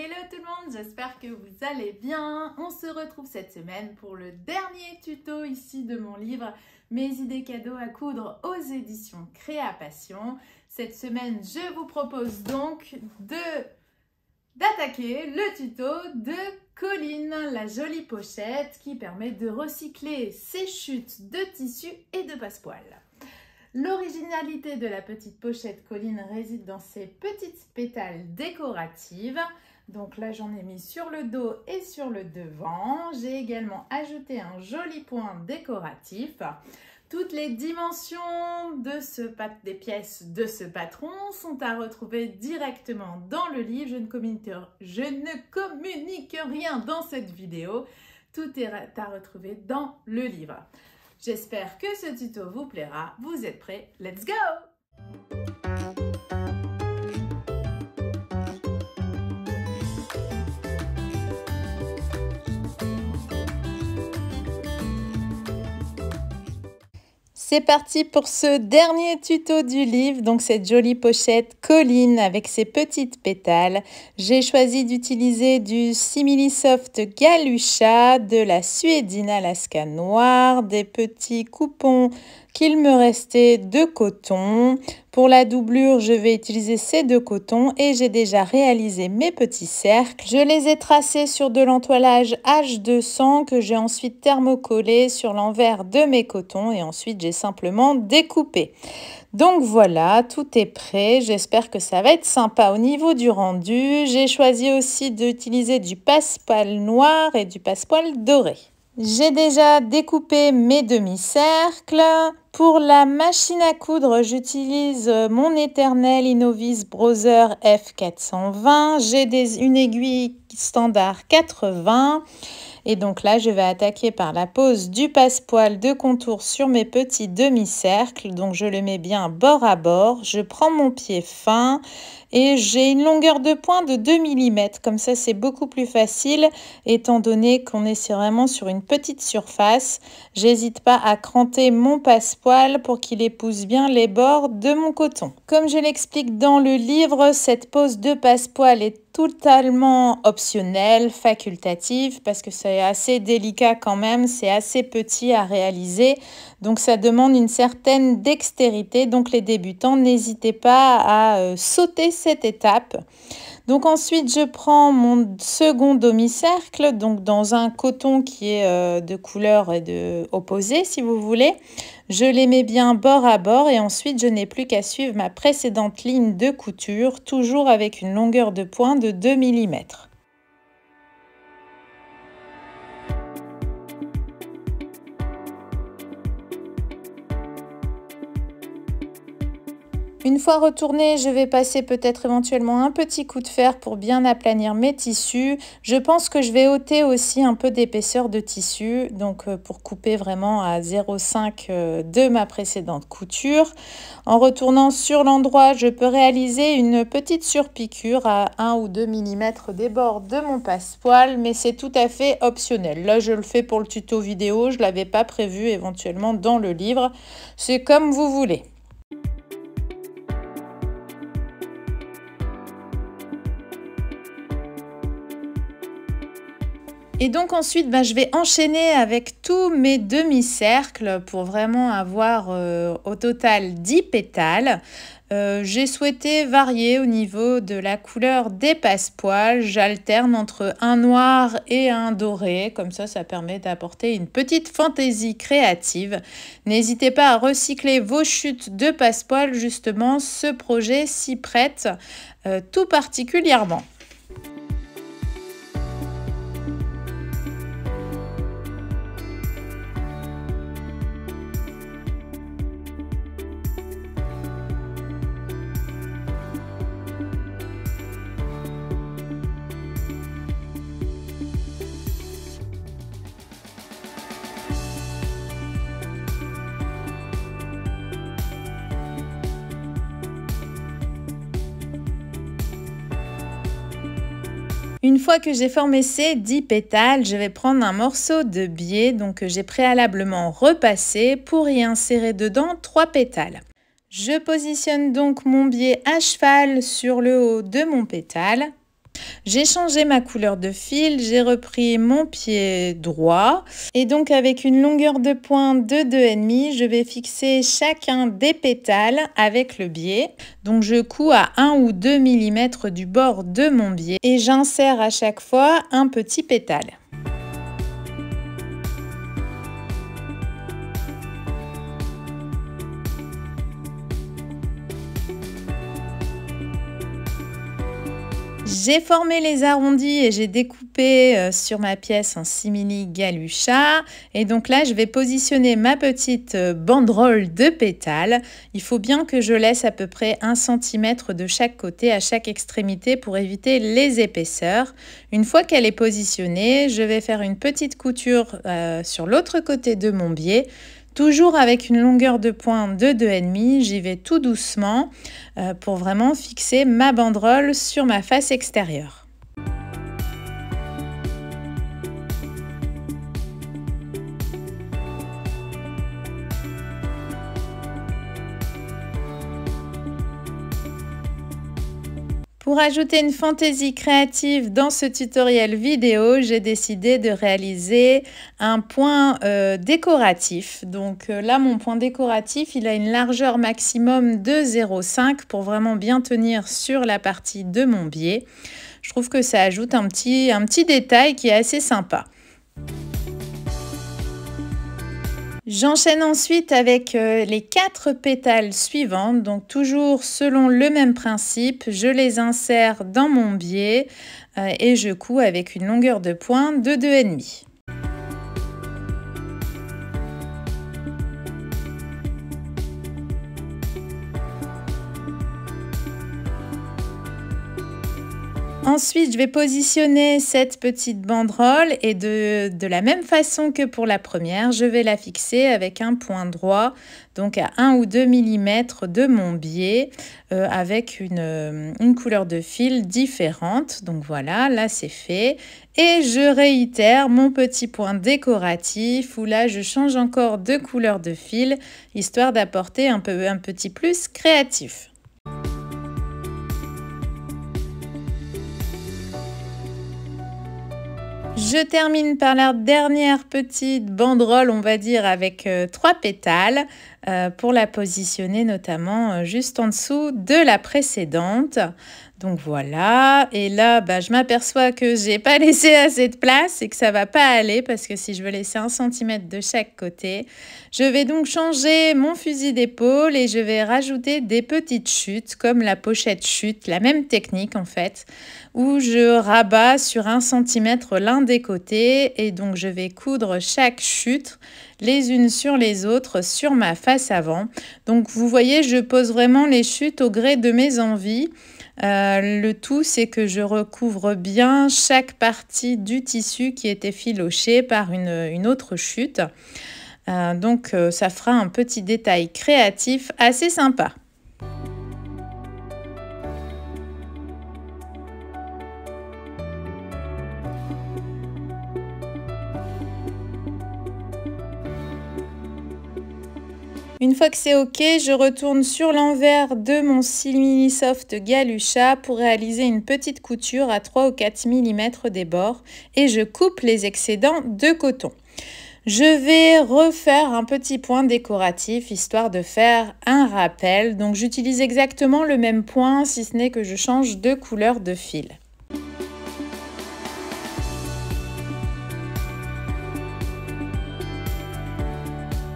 Hello tout le monde, j'espère que vous allez bien. On se retrouve cette semaine pour le dernier tuto ici de mon livre Mes idées cadeaux à coudre aux éditions Créapassion. Cette semaine, je vous propose donc d'attaquer le tuto de Colline, la jolie pochette qui permet de recycler ses chutes de tissu et de passepoil. L'originalité de la petite pochette Colline réside dans ses petites pétales décoratives. Donc là, j'en ai mis sur le dos et sur le devant. J'ai également ajouté un joli point décoratif. Toutes les dimensions des pièces de ce patron sont à retrouver directement dans le livre. Je ne communique rien dans cette vidéo. Tout est à retrouver dans le livre. J'espère que ce tuto vous plaira. Vous êtes prêts? Let's go! C'est parti pour ce dernier tuto du livre, donc cette jolie pochette Colline avec ses petites pétales. J'ai choisi d'utiliser du Simili-Soft Galusha, de la Suédine Alaska noire, des petits coupons qu'il me restait de coton. Pour la doublure, je vais utiliser ces deux cotons et j'ai déjà réalisé mes petits cercles. Je les ai tracés sur de l'entoilage H200 que j'ai ensuite thermocollé sur l'envers de mes cotons et ensuite j'ai simplement découpé. Donc voilà, tout est prêt. J'espère que ça va être sympa au niveau du rendu. J'ai choisi aussi d'utiliser du passepoil noir et du passepoil doré. J'ai déjà découpé mes demi-cercles. Pour la machine à coudre, j'utilise mon éternel Innovis Brother F420. J'ai une aiguille standard 80. Et donc là, je vais attaquer par la pose du passepoil de contour sur mes petits demi-cercles. Donc je le mets bien bord à bord. Je prends mon pied fin et j'ai une longueur de point de 2 mm. Comme ça, c'est beaucoup plus facile étant donné qu'on est vraiment sur une petite surface. J'hésite pas à cranter mon passepoil pour qu'il épouse bien les bords de mon coton. Comme je l'explique dans le livre, cette pose de passepoil est totalement optionnelle, facultative, parce que c'est assez délicat quand même, c'est assez petit à réaliser, donc ça demande une certaine dextérité. Donc les débutants, n'hésitez pas à sauter cette étape. Donc ensuite, je prends mon second demi-cercle, donc dans un coton qui est de couleur opposée, si vous voulez. Je les mets bien bord à bord et ensuite, je n'ai plus qu'à suivre ma précédente ligne de couture, toujours avec une longueur de point de 2 mm. Une fois retournée, je vais passer peut-être éventuellement un petit coup de fer pour bien aplanir mes tissus. Je pense que je vais ôter aussi un peu d'épaisseur de tissu, donc pour couper vraiment à 0,5 de ma précédente couture. En retournant sur l'endroit, je peux réaliser une petite surpiqûre à 1 ou 2 mm des bords de mon passepoil, mais c'est tout à fait optionnel. Là, je le fais pour le tuto vidéo, je ne l'avais pas prévu éventuellement dans le livre. C'est comme vous voulez. Et donc ensuite, je vais enchaîner avec tous mes demi-cercles pour vraiment avoir au total 10 pétales. J'ai souhaité varier au niveau de la couleur des passepoils. J'alterne entre un noir et un doré. Comme ça permet d'apporter une petite fantaisie créative. N'hésitez pas à recycler vos chutes de passepoils. Justement, ce projet s'y prête tout particulièrement. Une fois que j'ai formé ces 10 pétales, je vais prendre un morceau de biais que j'ai préalablement repassé pour y insérer dedans 3 pétales. Je positionne donc mon biais à cheval sur le haut de mon pétale. J'ai changé ma couleur de fil, j'ai repris mon pied droit et donc avec une longueur de pointe de 2,5, je vais fixer chacun des pétales avec le biais. Donc je couds à 1 ou 2 mm du bord de mon biais et j'insère à chaque fois un petit pétale. J'ai formé les arrondis et j'ai découpé sur ma pièce en simili galucha. Et donc là, je vais positionner ma petite banderole de pétales. Il faut bien que je laisse à peu près 1 cm de chaque côté, à chaque extrémité pour éviter les épaisseurs. Une fois qu'elle est positionnée, je vais faire une petite couture sur l'autre côté de mon biais. Toujours avec une longueur de pointe de 2,5, j'y vais tout doucement pour vraiment fixer ma banderole sur ma face extérieure. Pour ajouter une fantaisie créative dans ce tutoriel vidéo, j'ai décidé de réaliser un point décoratif. Donc là, mon point décoratif, il a une largeur maximum de 0,5 pour vraiment bien tenir sur la partie de mon biais. Je trouve que ça ajoute un petit détail qui est assez sympa. J'enchaîne ensuite avec les 4 pétales suivantes, donc toujours selon le même principe, je les insère dans mon biais et je couds avec une longueur de pointe de 2,5. Ensuite, je vais positionner cette petite banderole et de la même façon que pour la première, je vais la fixer avec un point droit, donc à 1 ou 2 mm de mon biais, avec une couleur de fil différente. Donc voilà, là c'est fait. Et je réitère mon petit point décoratif où là je change encore de couleur de fil, histoire d'apporter un petit plus créatif. Je termine par la dernière petite banderole, on va dire, avec 3 pétales pour la positionner notamment juste en dessous de la précédente. Donc voilà, et là, je m'aperçois que j'ai pas laissé assez de place et que ça va pas aller parce que si je veux laisser 1 cm de chaque côté, je vais donc changer mon fusil d'épaule et je vais rajouter des petites chutes comme la pochette chute, la même technique en fait, où je rabats sur 1 cm l'un des côtés et donc je vais coudre chaque chute les unes sur les autres sur ma face avant. Donc vous voyez, je pose vraiment les chutes au gré de mes envies. Le tout, c'est que je recouvre bien chaque partie du tissu qui était filoché par une autre chute. Donc, ça fera un petit détail créatif assez sympa. Une fois que c'est ok, je retourne sur l'envers de mon Simili Soft Galucha pour réaliser une petite couture à 3 ou 4 mm des bords et je coupe les excédents de coton. Je vais refaire un petit point décoratif histoire de faire un rappel. Donc j'utilise exactement le même point si ce n'est que je change de couleur de fil.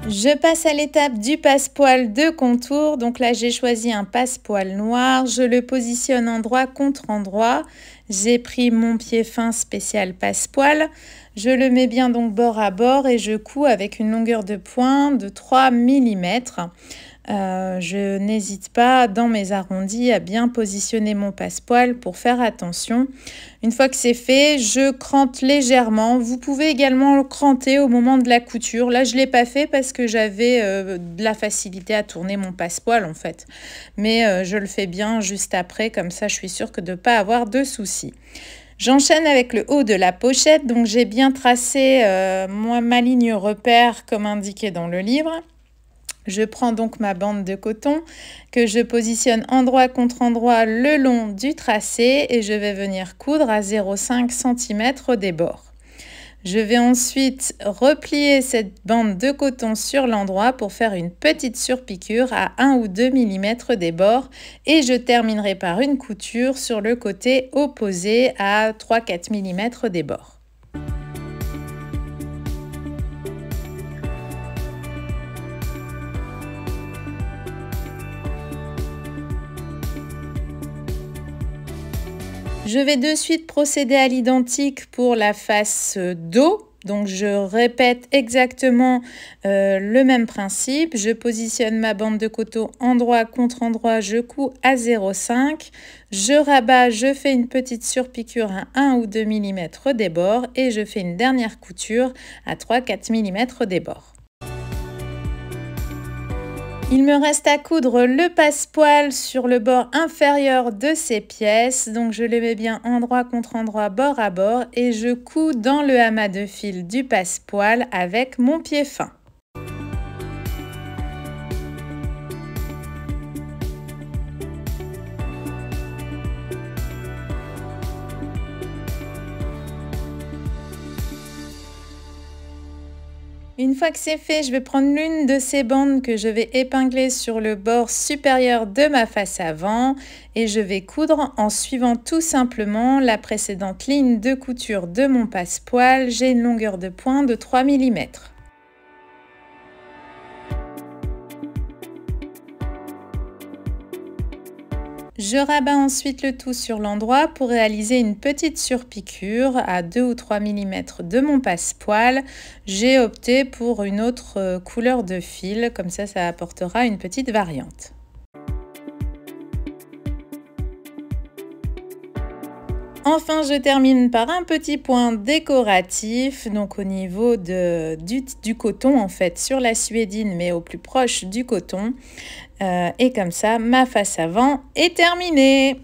Je passe à l'étape du passepoil de contour. Donc là, j'ai choisi un passepoil noir. Je le positionne endroit contre endroit. J'ai pris mon pied fin spécial passepoil. Je le mets bien donc bord à bord et je couds avec une longueur de pointe de 3 mm. Je n'hésite pas dans mes arrondis à bien positionner mon passepoil pour faire attention. Une fois que c'est fait, je crante légèrement. Vous pouvez également le cranter au moment de la couture. Là, je ne l'ai pas fait parce que j'avais de la facilité à tourner mon passepoil en fait. Mais je le fais bien juste après, comme ça je suis sûre de ne pas avoir de soucis. J'enchaîne avec le haut de la pochette. Donc j'ai bien tracé ma ligne repère comme indiqué dans le livre. Je prends donc ma bande de coton que je positionne endroit contre endroit le long du tracé et je vais venir coudre à 0,5 cm des bords. Je vais ensuite replier cette bande de coton sur l'endroit pour faire une petite surpiqûre à 1 ou 2 mm des bords et je terminerai par une couture sur le côté opposé à 3-4 mm des bords. Je vais de suite procéder à l'identique pour la face dos. Donc je répète exactement le même principe. Je positionne ma bande de coton endroit contre endroit, je couds à 0,5. Je rabats, je fais une petite surpiqûre à 1 ou 2 mm des bords et je fais une dernière couture à 3-4 mm des bords. Il me reste à coudre le passepoil sur le bord inférieur de ces pièces. Donc je les mets bien endroit contre endroit, bord à bord et je couds dans le amas de fil du passepoil avec mon pied fin. Une fois que c'est fait, je vais prendre l'une de ces bandes que je vais épingler sur le bord supérieur de ma face avant et je vais coudre en suivant tout simplement la précédente ligne de couture de mon passepoil. J'ai une longueur de pointe de 3 mm. Je rabats ensuite le tout sur l'endroit pour réaliser une petite surpiqûre à 2 ou 3 mm de mon passepoil. J'ai opté pour une autre couleur de fil, comme ça apportera une petite variante. Enfin, je termine par un petit point décoratif, donc au niveau du coton en fait, sur la suédine, mais au plus proche du coton. Et comme ça, ma face avant est terminée.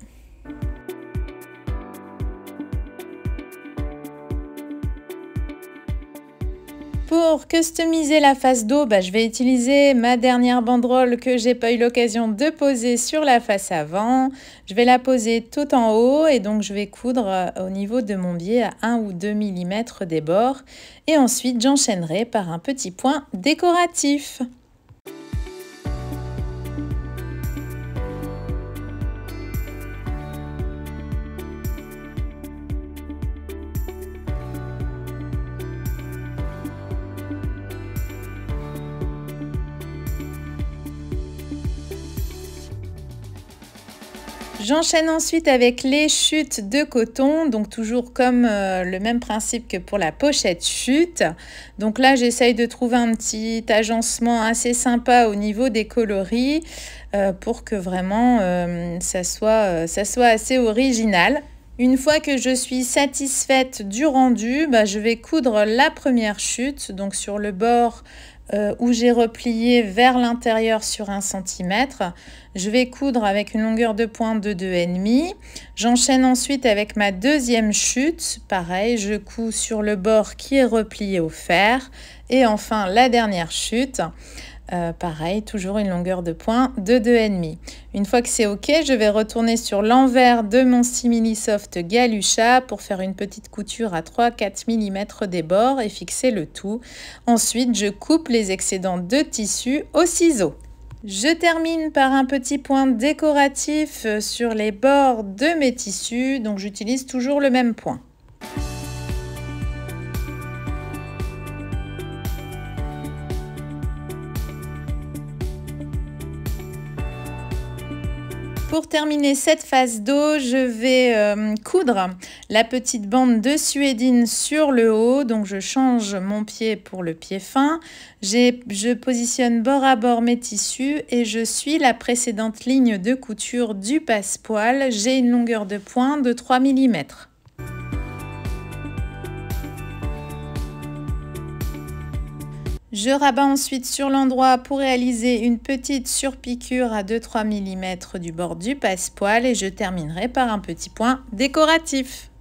Pour customiser la face dos, je vais utiliser ma dernière banderole que j'ai pas eu l'occasion de poser sur la face avant. Je vais la poser tout en haut et donc je vais coudre au niveau de mon biais à 1 ou 2 mm des bords. Et ensuite, j'enchaînerai par un petit point décoratif. J'enchaîne ensuite avec les chutes de coton, donc toujours comme le même principe que pour la pochette chute. Donc là, j'essaye de trouver un petit agencement assez sympa au niveau des coloris pour que vraiment ça soit assez original. Une fois que je suis satisfaite du rendu, je vais coudre la première chute, donc sur le bord où j'ai replié vers l'intérieur sur 1 cm. Je vais coudre avec une longueur de pointe de 2,5. J'enchaîne ensuite avec ma deuxième chute. Pareil, je couds sur le bord qui est replié au fer. Et enfin, la dernière chute. Pareil, toujours une longueur de pointe de 2,5. Une fois que c'est OK, je vais retourner sur l'envers de mon Simili Soft Galucha pour faire une petite couture à 3-4 mm des bords et fixer le tout. Ensuite, je coupe les excédents de tissu au ciseau. Je termine par un petit point décoratif sur les bords de mes tissus, donc j'utilise toujours le même point. Pour terminer cette face dos, je vais coudre la petite bande de suédine sur le haut. Donc je change mon pied pour le pied fin. Je positionne bord à bord mes tissus et je suis la précédente ligne de couture du passepoil. J'ai une longueur de pointe de 3 mm. Je rabats ensuite sur l'endroit pour réaliser une petite surpiqûre à 2-3 mm du bord du passepoil et je terminerai par un petit point décoratif.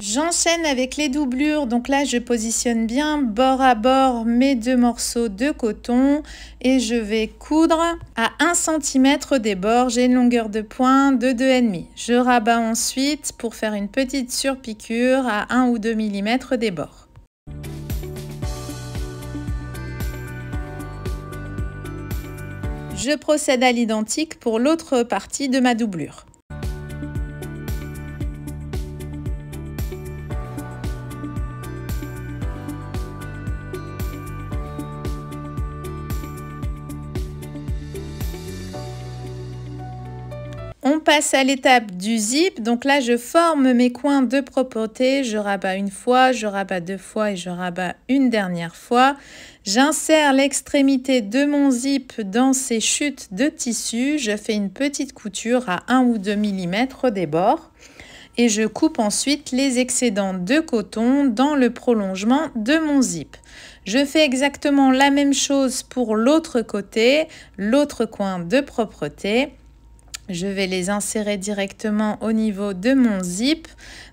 J'enchaîne avec les doublures, donc là je positionne bien bord à bord mes 2 morceaux de coton et je vais coudre à 1 cm des bords. J'ai une longueur de pointe de 2,5. Je rabats ensuite pour faire une petite surpiqûre à 1 ou 2 mm des bords. Je procède à l'identique pour l'autre partie de ma doublure. On passe à l'étape du zip, donc là je forme mes coins de propreté, je rabats une fois, je rabats 2 fois et je rabats une dernière fois. J'insère l'extrémité de mon zip dans ces chutes de tissu, je fais une petite couture à 1 ou 2 mm des bords et je coupe ensuite les excédents de coton dans le prolongement de mon zip. Je fais exactement la même chose pour l'autre côté, l'autre coin de propreté. Je vais les insérer directement au niveau de mon zip.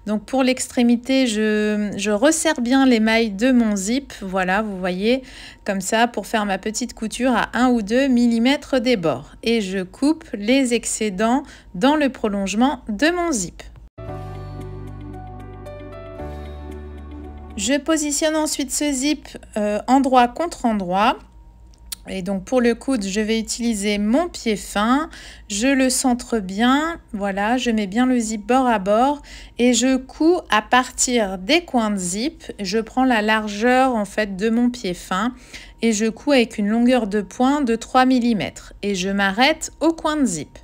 Donc pour l'extrémité, je resserre bien les mailles de mon zip. Voilà, vous voyez, comme ça pour faire ma petite couture à 1 ou 2 mm des bords. Et je coupe les excédents dans le prolongement de mon zip. Je positionne ensuite ce zip endroit contre endroit. Et donc pour le coude, je vais utiliser mon pied fin, je le centre bien, voilà, je mets bien le zip bord à bord et je couds à partir des coins de zip. Je prends la largeur en fait de mon pied fin et je couds avec une longueur de pointe de 3 mm et je m'arrête au coin de zip.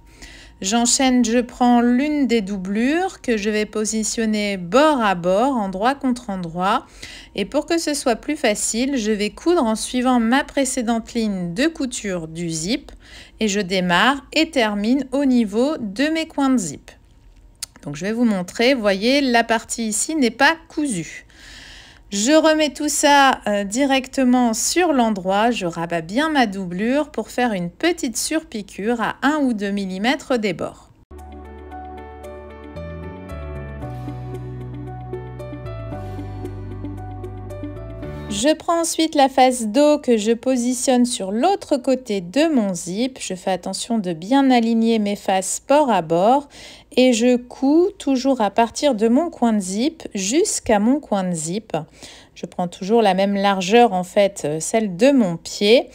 J'enchaîne, je prends l'une des doublures que je vais positionner bord à bord, endroit contre endroit. Et pour que ce soit plus facile, je vais coudre en suivant ma précédente ligne de couture du zip. Et je démarre et termine au niveau de mes coins de zip. Donc je vais vous montrer, vous voyez, la partie ici n'est pas cousue. Je remets tout ça directement sur l'endroit, je rabats bien ma doublure pour faire une petite surpiqûre à 1 ou 2 mm des bords. Je prends ensuite la face dos que je positionne sur l'autre côté de mon zip. Je fais attention de bien aligner mes faces bord à bord et je couds toujours à partir de mon coin de zip jusqu'à mon coin de zip. Je prends toujours la même largeur en fait, celle de mon pied.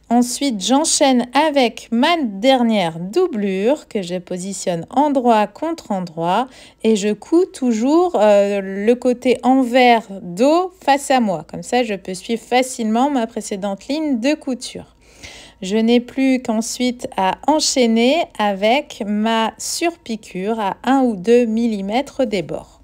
Ensuite, j'enchaîne avec ma dernière doublure que je positionne endroit contre endroit et je couds toujours le côté envers dos face à moi. Comme ça, je peux suivre facilement ma précédente ligne de couture. Je n'ai plus qu'ensuite à enchaîner avec ma surpiqûre à 1 ou 2 mm des bords.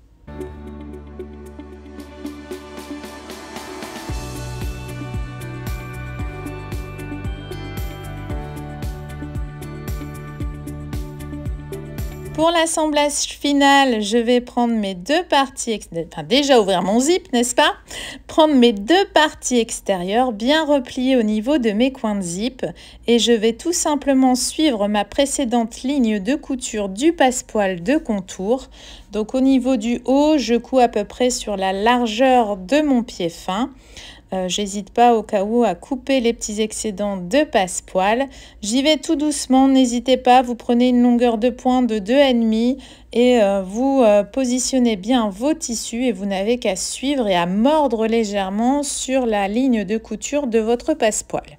Pour l'assemblage final, je vais prendre mes 2 parties, enfin déjà ouvrir mon zip, n'est-ce pas? Prendre mes 2 parties extérieures bien repliées au niveau de mes coins de zip et je vais tout simplement suivre ma précédente ligne de couture du passepoil de contour. Donc au niveau du haut, je couds à peu près sur la largeur de mon pied fin. J'hésite pas au cas où à couper les petits excédents de passepoil. J'y vais tout doucement, n'hésitez pas, vous prenez une longueur de pointe de 2,5 et vous positionnez bien vos tissus et vous n'avez qu'à suivre et à mordre légèrement sur la ligne de couture de votre passepoil.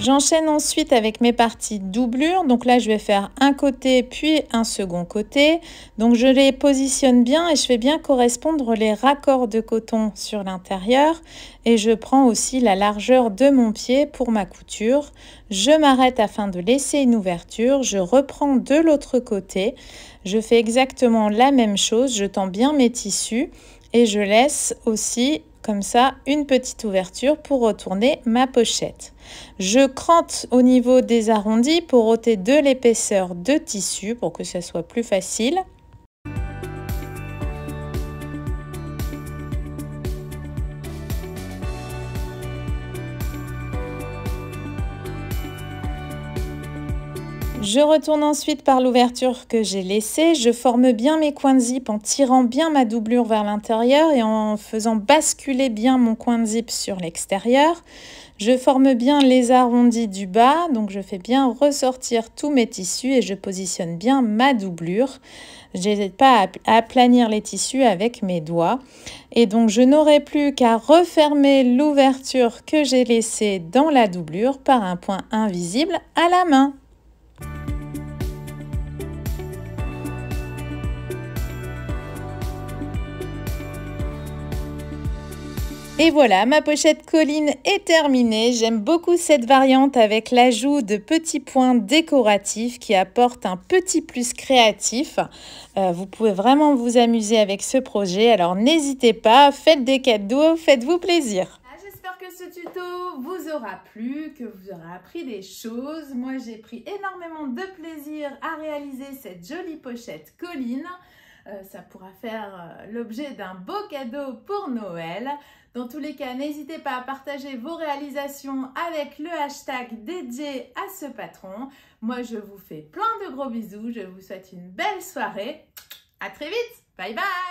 J'enchaîne ensuite avec mes parties doublure. Donc là, je vais faire un côté puis un second côté. Donc je les positionne bien et je fais bien correspondre les raccords de coton sur l'intérieur. Et je prends aussi la largeur de mon pied pour ma couture. Je m'arrête afin de laisser une ouverture. Je reprends de l'autre côté. Je fais exactement la même chose. Je tends bien mes tissus et je laisse aussi comme ça une petite ouverture pour retourner ma pochette. Je crante au niveau des arrondis pour ôter de l'épaisseur de tissu pour que ça soit plus facile. Je retourne ensuite par l'ouverture que j'ai laissée. Je forme bien mes coins de zip en tirant bien ma doublure vers l'intérieur et en faisant basculer bien mon coin de zip sur l'extérieur. Je forme bien les arrondis du bas, donc je fais bien ressortir tous mes tissus et je positionne bien ma doublure. Je n'hésite pas à aplanir les tissus avec mes doigts. Et donc je n'aurai plus qu'à refermer l'ouverture que j'ai laissée dans la doublure par un point invisible à la main. Et voilà, ma pochette Colline est terminée. J'aime beaucoup cette variante avec l'ajout de petits points décoratifs qui apportent un petit plus créatif. Vous pouvez vraiment vous amuser avec ce projet. Alors n'hésitez pas, faites des cadeaux, faites-vous plaisir. J'espère que ce tuto vous aura plu, que vous aurez appris des choses. Moi, j'ai pris énormément de plaisir à réaliser cette jolie pochette Colline. Ça pourra faire l'objet d'un beau cadeau pour Noël. Dans tous les cas, n'hésitez pas à partager vos réalisations avec le hashtag dédié à ce patron. Moi, je vous fais plein de gros bisous. Je vous souhaite une belle soirée. À très vite. Bye bye.